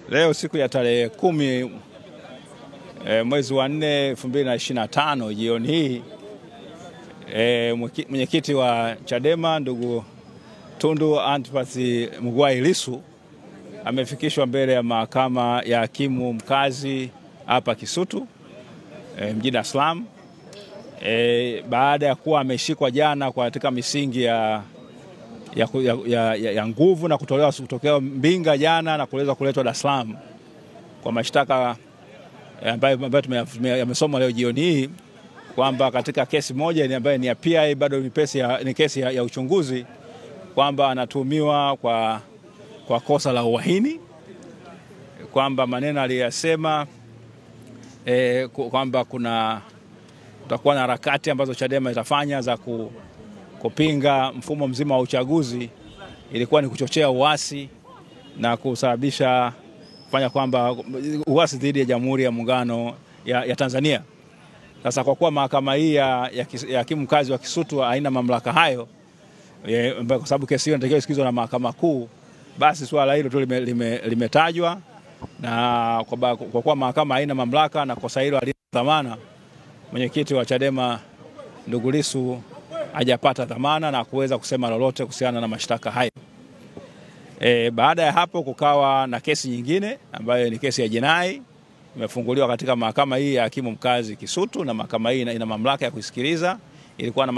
Leo siku ya tarehe 10 mwezi wa 4 2025 jioni hii, mwenyekiti wa Chadema ndugu Tundu Antipas Mugwai Lissu amefikishwa mbele ya mahakama ya hakimu mkazi hapa Kisutu mjini Dar es Salaam baada ya kuwa ameshikwa jana katika misingi ya nguvu na kutokea Mbinga jana na kuletwa Dar es Salaam kwa mashtaka ambayo yamesomwa leo jioni hii, kwamba katika kesi moja ambayo ni ya PI, bado ni kesi ya uchunguzi, kwamba anatuhumiwa kwa kosa la uhaini, kwamba maneno aliyasema kwamba kutakuwa na harakati ambazo Chadema itafanya za kupinga mfumo mzima wa uchaguzi, ilikuwa ni kuchochea uasi na kusababisha kufanya kwamba uasi dhidi ya Jamhuri ya Muungano ya Tanzania. Sasa kwa kuwa mahakama hii ya hakimu mkazi wa Kisutu haina mamlaka hayo, kwa sababu kesi hiyo inatakiwa isikizwe na mahakama kuu, basi swala hilo tu limetajwa, na kwa kuwa mahakama haina mamlaka na kosa hilo halina dhamana, mwenyekiti wa Chadema ndugu Lissu hajapata dhamana na kuweza kusema lolote kuhusiana na mashtaka hayo. Baada ya hapo kukawa na kesi nyingine ambayo ni kesi ya jinai imefunguliwa katika mahakama hii ya hakimu mkazi Kisutu, na mahakama hii ina mamlaka ya kusikiliza. Ilikuwa na